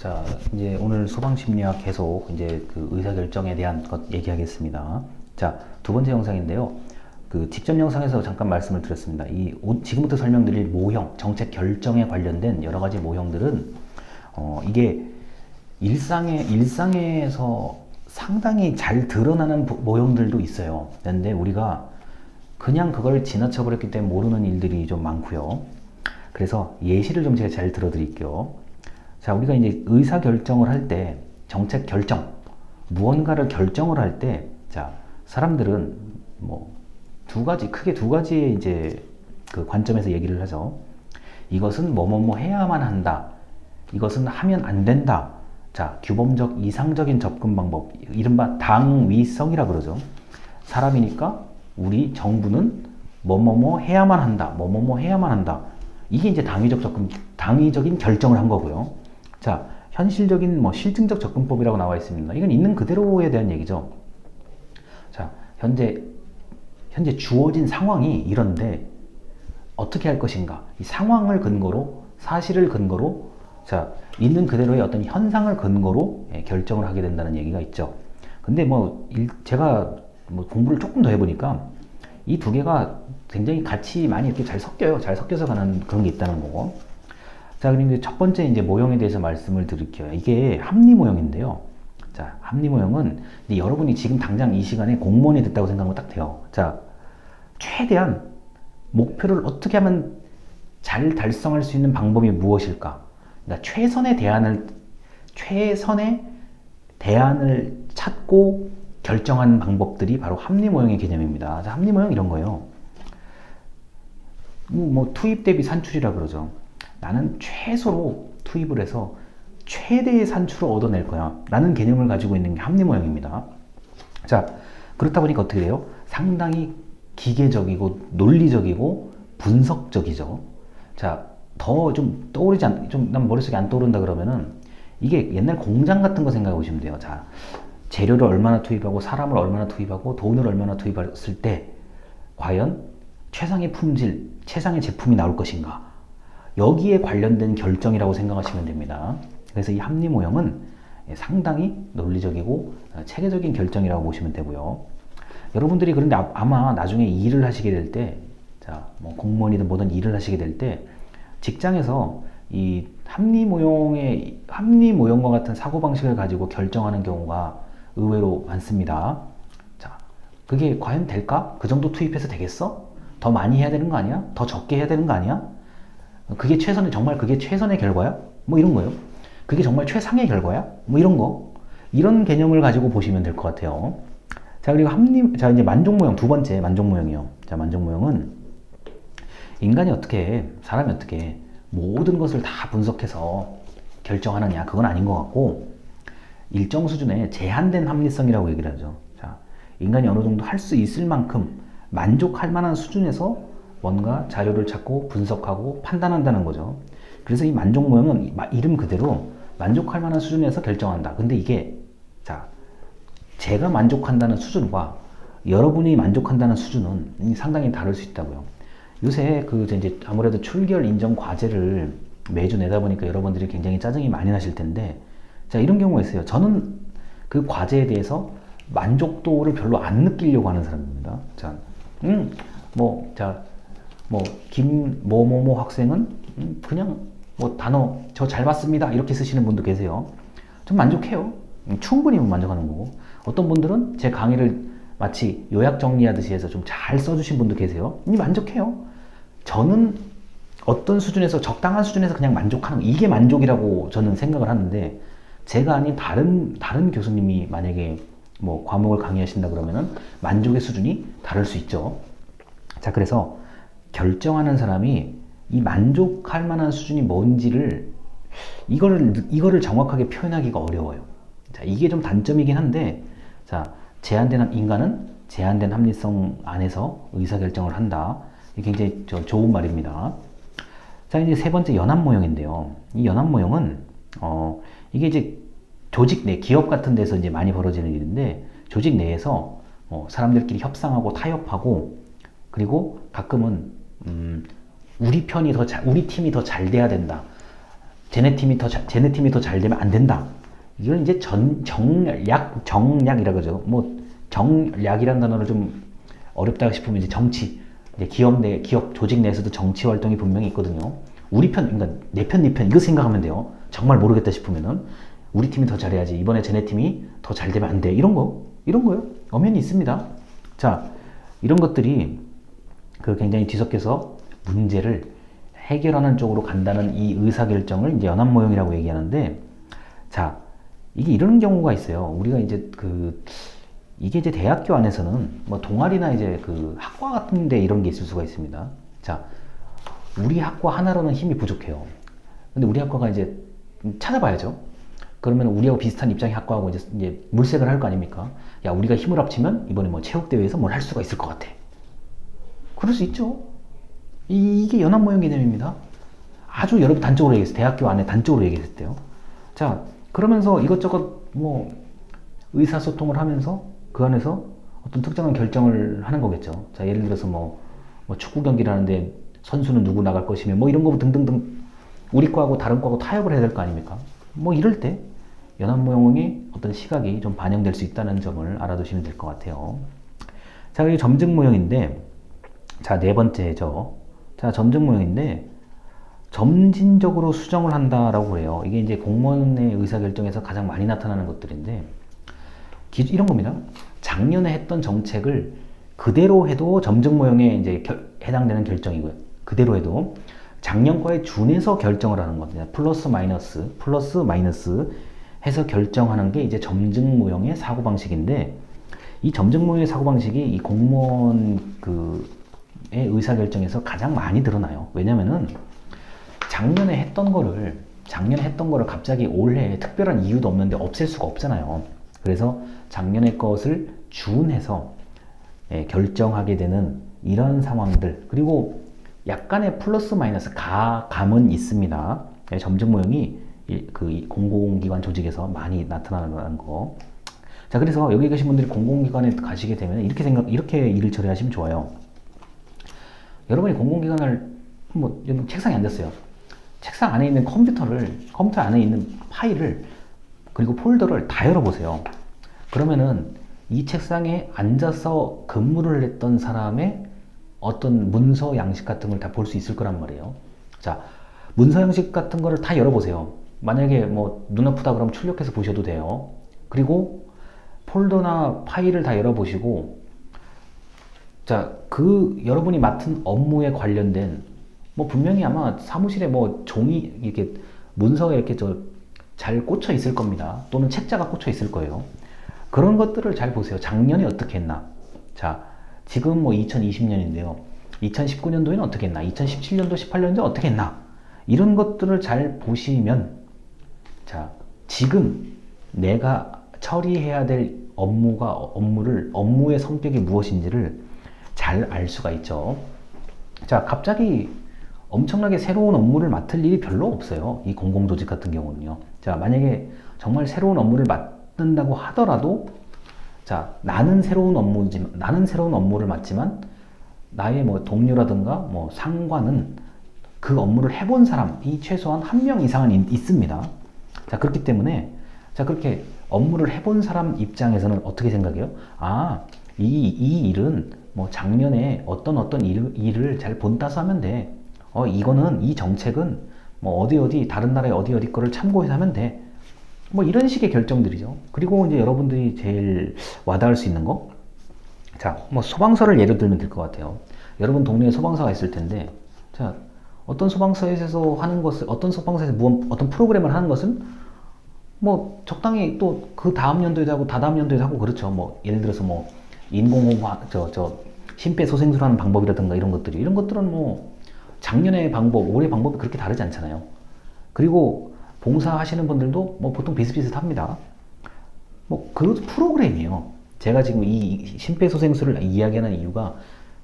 자, 이제 오늘 소방심리학 계속 이제 그 의사결정에 대한 것 얘기하겠습니다. 자, 두 번째 영상인데요. 그 직전 영상에서 잠깐 말씀을 드렸습니다. 지금부터 설명드릴 모형, 정책 결정에 관련된 여러 가지 모형들은 이게 일상에서 상당히 잘 드러나는 모형들도 있어요. 그런데 우리가 그냥 그걸 지나쳐 버렸기 때문에 모르는 일들이 좀 많고요. 그래서 예시를 좀 제가 잘 들어드릴게요. 자, 우리가 이제 의사 결정을 할 때, 정책 결정, 무언가를 결정을 할 때, 자, 사람들은 뭐 크게 두 가지의 이제 그 관점에서 얘기를 하죠. 이것은 뭐뭐뭐 해야만 한다. 이것은 하면 안 된다. 자, 규범적 이상적인 접근 방법, 이른바 당위성이라 그러죠. 사람이니까 우리 정부는 뭐뭐뭐 해야만 한다. 뭐뭐뭐 해야만 한다. 이게 이제 당위적인 결정을 한 거고요. 자, 현실적인 실증적 접근법이라고 나와 있습니다. 이건 있는 그대로에 대한 얘기죠. 자, 현재 주어진 상황이 이런데 어떻게 할 것인가? 이 상황을 근거로, 사실을 근거로, 자, 있는 그대로의 어떤 현상을 근거로 결정을 하게 된다는 얘기가 있죠. 근데 제가 공부를 조금 더 해보니까 이 두 개가 굉장히 같이 많이 이렇게 잘 섞여요. 잘 섞여서 가는 그런 게 있다는 거고. 자, 그럼 첫 번째 이제 모형에 대해서 말씀을 드릴게요. 이게 합리 모형인데요. 자, 합리 모형은 여러분이 지금 당장 이 시간에 공무원이 됐다고 생각하면 딱 돼요. 자, 최대한 목표를 어떻게 하면 잘 달성할 수 있는 방법이 무엇일까? 그러니까 최선의 대안을 찾고 결정하는 방법들이 바로 합리 모형의 개념입니다. 자, 합리 모형 이런 거예요. 투입 대비 산출이라 그러죠. 나는 최소로 투입을 해서 최대의 산출을 얻어낼 거야 라는 개념을 가지고 있는 게 합리 모형입니다. 자, 그렇다 보니까 어떻게 돼요? 상당히 기계적이고 논리적이고 분석적이죠. 자, 더 좀 난 머릿속에 안 떠오른다 그러면은 이게 옛날 공장 같은 거 생각해 보시면 돼요. 자, 재료를 얼마나 투입하고 사람을 얼마나 투입하고 돈을 얼마나 투입했을 때 과연 최상의 품질, 최상의 제품이 나올 것인가? 여기에 관련된 결정이라고 생각하시면 됩니다. 그래서 이 합리 모형은 상당히 논리적이고 체계적인 결정이라고 보시면 되고요. 여러분들이 그런데 아마 나중에 일을 하시게 될 때, 자, 공무원이든 뭐든 일을 하시게 될 때, 직장에서 이 합리 모형과 같은 사고방식을 가지고 결정하는 경우가 의외로 많습니다. 자, 그게 과연 될까? 그 정도 투입해서 되겠어? 더 많이 해야 되는 거 아니야? 더 적게 해야 되는 거 아니야? 정말 그게 최선의 결과야? 이런 거요. 그게 정말 최상의 결과야? 이런 거. 이런 개념을 가지고 보시면 될 것 같아요. 자, 그리고 이제 만족 모형, 두 번째 만족 모형이요. 자, 만족 모형은 사람이 어떻게 모든 것을 다 분석해서 결정하느냐, 그건 아닌 것 같고, 일정 수준의 제한된 합리성이라고 얘기를 하죠. 자, 인간이 어느 정도 할 수 있을 만큼 만족할 만한 수준에서 뭔가 자료를 찾고 분석하고 판단한다는 거죠. 그래서 이 만족 모형은 이름 그대로 만족할 만한 수준에서 결정한다. 근데 이게, 자, 제가 만족한다는 수준과 여러분이 만족한다는 수준은 상당히 다를 수 있다고요. 요새 이제 아무래도 출결 인정 과제를 매주 내다 보니까 여러분들이 굉장히 짜증이 많이 나실 텐데, 자, 이런 경우가 있어요. 저는 그 과제에 대해서 만족도를 별로 안 느끼려고 하는 사람입니다. 자, 김 학생은 그냥 단어 저 잘 봤습니다 이렇게 쓰시는 분도 계세요. 좀 만족해요. 충분히 만족하는 거고, 어떤 분들은 제 강의를 마치 요약 정리하듯이 해서 좀 잘 써주신 분도 계세요. 만족해요. 저는 어떤 수준에서, 적당한 수준에서 그냥 만족하는 거, 이게 만족이라고 저는 생각을 하는데, 제가 아닌 다른 교수님이 만약에 과목을 강의하신다 그러면은 만족의 수준이 다를 수 있죠. 자, 그래서 결정하는 사람이 이 만족할 만한 수준이 뭔지를 이거를 정확하게 표현하기가 어려워요. 자, 이게 좀 단점이긴 한데, 자, 인간은 제한된 합리성 안에서 의사결정을 한다. 이게 굉장히 좋은 말입니다. 자, 이제 세 번째 연합 모형인데요. 이 연합 모형은 이게 이제 조직 내, 기업 같은 데서 이제 많이 벌어지는 일인데, 조직 내에서 사람들끼리 협상하고 타협하고, 그리고 가끔은 우리 팀이 더 잘 돼야 된다. 쟤네 팀이 더 잘 되면 안 된다. 이건 이제 정략이라고 하죠. 뭐 정략이라는 단어를 좀 어렵다 싶으면 이제 정치, 이제 기업 조직 내에서도 정치 활동이 분명히 있거든요. 우리 편, 그러니까 내 편, 네 편 이거 생각하면 돼요. 정말 모르겠다 싶으면은 우리 팀이 더 잘해야지. 이번에 쟤네 팀이 더 잘 되면 안 돼. 이런 거요. 엄연히 있습니다. 자, 이런 것들이 그 굉장히 뒤섞여서 문제를 해결하는 쪽으로 간다는 이 의사결정을 이제 연합모형이라고 얘기하는데, 자, 이게 이런 경우가 있어요. 우리가 이제 이게 이제 대학교 안에서는 뭐 동아리나 이제 그 학과 같은데 이런 게 있을 수가 있습니다. 자, 우리 학과 하나로는 힘이 부족해요. 근데 우리 학과가 이제 찾아봐야죠. 그러면 우리하고 비슷한 입장의 학과하고 이제 물색을 할 거 아닙니까? 야, 우리가 힘을 합치면 이번에 뭐 체육대회에서 뭘 할 수가 있을 것 같아. 그럴 수 있죠. 이게 연합모형 개념입니다. 아주 여러분 단적으로 얘기했어요. 대학교 안에 단적으로 얘기했을 때요. 자, 그러면서 이것저것 뭐 의사소통을 하면서 그 안에서 어떤 특정한 결정을 하는 거겠죠. 자, 예를 들어서 뭐 축구 경기를 하는데 선수는 누구 나갈 것이며 뭐 이런 거 등등등 우리 과하고 다른 과하고 타협을 해야 될 거 아닙니까? 뭐 이럴 때 연합모형의 어떤 시각이 좀 반영될 수 있다는 점을 알아두시면 될 것 같아요. 자, 그리고 점증모형인데, 자, 네 번째죠. 자, 점증모형인데 점진적으로 수정을 한다라고 그래요. 이게 이제 공무원의 의사결정에서 가장 많이 나타나는 것들인데, 이런 겁니다. 작년에 했던 정책을 그대로 해도 점증모형에 이제 해당되는 결정이고요. 그대로 해도 작년 거에 준해서 결정을 하는 겁니다. 플러스 마이너스 해서 결정하는 게 이제 점증모형의 사고방식인데, 이 점증모형의 사고방식이 이 공무원 의 의사결정에서 가장 많이 드러나요. 왜냐면은 작년에 했던 거를 갑자기 올해 특별한 이유도 없는데 없앨 수가 없잖아요. 그래서 작년의 것을 준해서 결정하게 되는 이런 상황들, 그리고 약간의 플러스 마이너스 감은 있습니다. 점증모형이 그 공공기관 조직에서 많이 나타나는 거. 자, 그래서 여기 계신 분들이 공공기관에 가시게 되면 이렇게 일을 처리하시면 좋아요. 여러분이 공공기관을 뭐 책상에 앉았어요. 책상 안에 있는 컴퓨터 안에 있는 파일을 그리고 폴더를 다 열어보세요. 그러면은 이 책상에 앉아서 근무를 했던 사람의 어떤 문서 양식 같은 걸 다 볼 수 있을 거란 말이에요. 자, 문서 양식 같은 거를 다 열어보세요. 만약에 뭐 눈 아프다 그러면 출력해서 보셔도 돼요. 그리고 폴더나 파일을 다 열어보시고, 자, 여러분이 맡은 업무에 관련된 뭐 분명히 아마 사무실에 뭐 종이 이렇게 문서가 이렇게 잘 꽂혀 있을 겁니다. 또는 책자가 꽂혀 있을 거예요. 그런 것들을 잘 보세요. 작년에 어떻게 했나? 자, 지금 뭐 2020년인데요. 2019년도에는 어떻게 했나? 2017년도, 18년도에 어떻게 했나? 이런 것들을 잘 보시면, 자, 지금 내가 처리해야 될 업무의 성격이 무엇인지를 잘 알 수가 있죠. 자, 갑자기 엄청나게 새로운 업무를 맡을 일이 별로 없어요. 이 공공조직 같은 경우는요. 자, 만약에 정말 새로운 업무를 맡는다고 하더라도, 자, 나는 새로운 업무를 맡지만 나의 뭐 동료라든가 뭐 상관은 그 업무를 해본 사람이 최소한 한 명 이상은 있습니다. 자, 그렇기 때문에, 자, 그렇게 업무를 해본 사람 입장에서는 어떻게 생각해요? 아, 이 일은 뭐 작년에 어떤 일을 잘 본따서 하면 돼. 이 정책은 뭐 다른 나라의 어디 거를 참고해서 하면 돼. 뭐 이런 식의 결정들이죠. 그리고 이제 여러분들이 제일 와닿을 수 있는 거, 자, 뭐 소방서를 예를 들면 될 것 같아요. 여러분 동네에 소방서가 있을 텐데, 자, 어떤 소방서에서 어떤 프로그램을 하는 것은 뭐 적당히 또 그 다음 연도에도 하고 다다음 연도에도 하고 그렇죠. 뭐 예를 들어서 뭐 인공호흡 심폐소생술하는 방법이라든가 이런 것들은 뭐 작년의 방법, 올해 방법이 그렇게 다르지 않잖아요. 그리고 봉사하시는 분들도 뭐 보통 비슷비슷합니다. 뭐 그것도 프로그램이에요. 제가 지금 이 심폐소생술을 이야기하는 이유가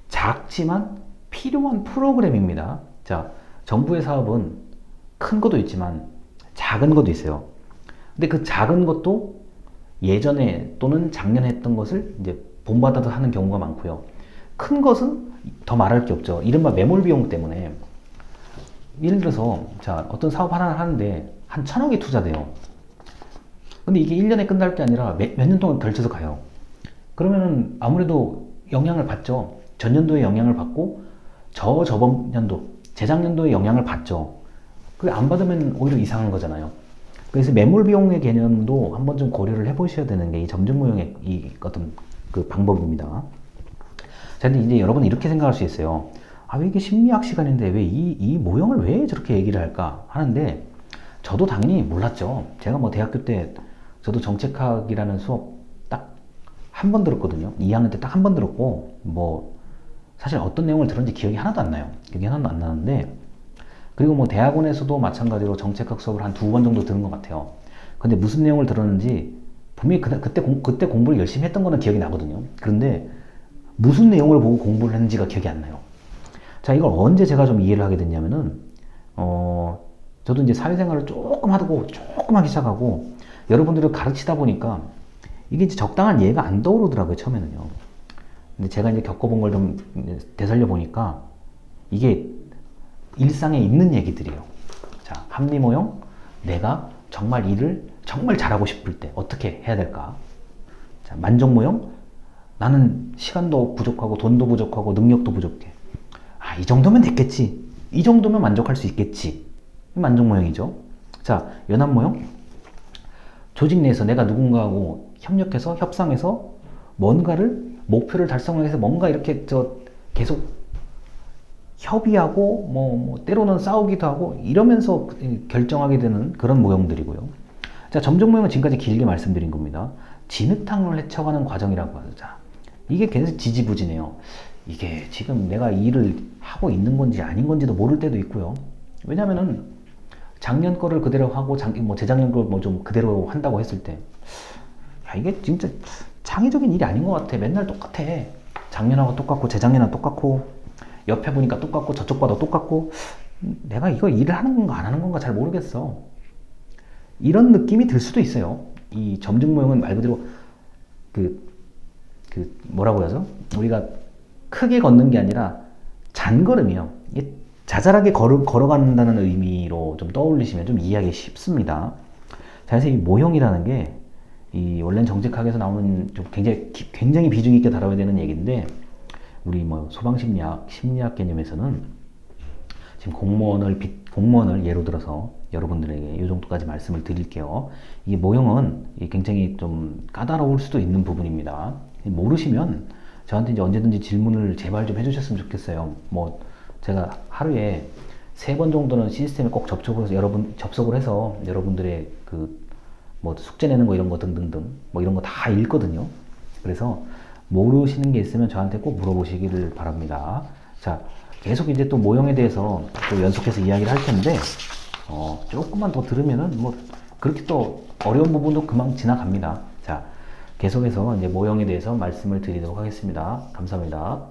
작지만 필요한 프로그램입니다. 자, 정부의 사업은 큰 것도 있지만 작은 것도 있어요. 근데 그 작은 것도 예전에 또는 작년에 했던 것을 이제 본받아서 하는 경우가 많고요. 큰 것은 더 말할 게 없죠. 이른바 매몰 비용 때문에 예를 들어서 자 어떤 사업 하나를 하는데 한 1,000억이 투자돼요. 근데 이게 1년에 끝날 게 아니라 몇 년 동안 걸쳐서 가요. 그러면은 아무래도 영향을 받죠. 전년도에 영향을 받고 저번 년도, 재작년도에 영향을 받죠. 그게 안 받으면 오히려 이상한 거잖아요. 그래서 매몰 비용의 개념도 한번 좀 고려를 해보셔야 되는 게 이 점증 모형의 이 어떤 그 방법입니다. 자, 근데 이제 여러분은 이렇게 생각할 수 있어요. 아, 왜 이게 심리학 시간인데 왜 이 모형을 왜 저렇게 얘기를 할까 하는데 저도 당연히 몰랐죠. 제가 뭐 대학교 때 저도 정책학이라는 수업 딱 한 번 들었거든요. 2학년 때 딱 한 번 들었고 뭐 사실 어떤 내용을 들었는지 기억이 하나도 안 나요. 기억이 하나도 안 나는데 그리고 뭐 대학원에서도 마찬가지로 정책학 수업을 한 2번 정도 들은 것 같아요. 근데 무슨 내용을 들었는지 분명히 그때 공부를 열심히 했던 거는 기억이 나거든요. 그런데 무슨 내용을 보고 공부를 했는지가 기억이 안 나요. 자, 이걸 언제 제가 좀 이해를 하게 됐냐면은, 저도 이제 사회생활을 조금 하기 시작하고, 여러분들을 가르치다 보니까, 이게 이제 적당한 예가 안 떠오르더라고요, 처음에는요. 근데 제가 이제 겪어본 걸 좀 되살려 보니까, 이게 일상에 있는 얘기들이에요. 자, 합리모형, 내가 정말 일을 정말 잘하고 싶을 때 어떻게 해야 될까? 자, 만족모형, 나는 시간도 부족하고 돈도 부족하고 능력도 부족해. 아, 이 정도면 됐겠지. 이 정도면 만족할 수 있겠지. 만족 모형이죠. 자, 연합 모형. 조직 내에서 내가 누군가하고 협력해서 협상해서 뭔가를 목표를 달성하기 위해서 뭔가 이렇게 계속 협의하고 뭐 때로는 싸우기도 하고 이러면서 결정하게 되는 그런 모형들이고요. 자, 점정 모형은 지금까지 길게 말씀드린 겁니다. 진흙탕을 헤쳐가는 과정이라고 하죠. 자, 이게 계속 지지부진해요. 이게 지금 내가 일을 하고 있는 건지 아닌 건지도 모를 때도 있고요. 왜냐면은 작년 거를 그대로 하고 재작년 걸 뭐 좀 그대로 한다고 했을 때, 야, 이게 진짜 창의적인 일이 아닌 것 같아. 맨날 똑같아. 작년하고 똑같고 재작년하고 똑같고 옆에 보니까 똑같고 저쪽 봐도 똑같고 내가 이거 일을 하는 건가 안 하는 건가 잘 모르겠어. 이런 느낌이 들 수도 있어요. 이 점증 모형은 말 그대로 뭐라고 하죠? 우리가 크게 걷는 게 아니라 잔걸음이요. 이게 자잘하게 걸어간다는 의미로 좀 떠올리시면 좀 이해하기 쉽습니다. 자, 그래서 이 모형이라는 게 이 원래는 정책학에서 나오는 좀 굉장히 비중 있게 다뤄야 되는 얘기인데 우리 뭐 심리학 개념에서는 지금 공무원을 예로 들어서 여러분들에게 이 정도까지 말씀을 드릴게요. 이 모형은 굉장히 좀 까다로울 수도 있는 부분입니다. 모르시면 저한테 이제 언제든지 질문을 제발 좀 해주셨으면 좋겠어요. 뭐 제가 하루에 3번 정도는 시스템에 꼭 접속을 해서 여러분들의 뭐 숙제 내는 거 이런 거 등등등 뭐 이런 거 다 읽거든요. 그래서 모르시는 게 있으면 저한테 꼭 물어보시기를 바랍니다. 자, 계속 이제 또 모형에 대해서 또 연속해서 이야기를 할 텐데 조금만 더 들으면은 뭐 그렇게 또 어려운 부분도 금방 지나갑니다. 자, 계속해서 이제 모형에 대해서 말씀을 드리도록 하겠습니다. 감사합니다.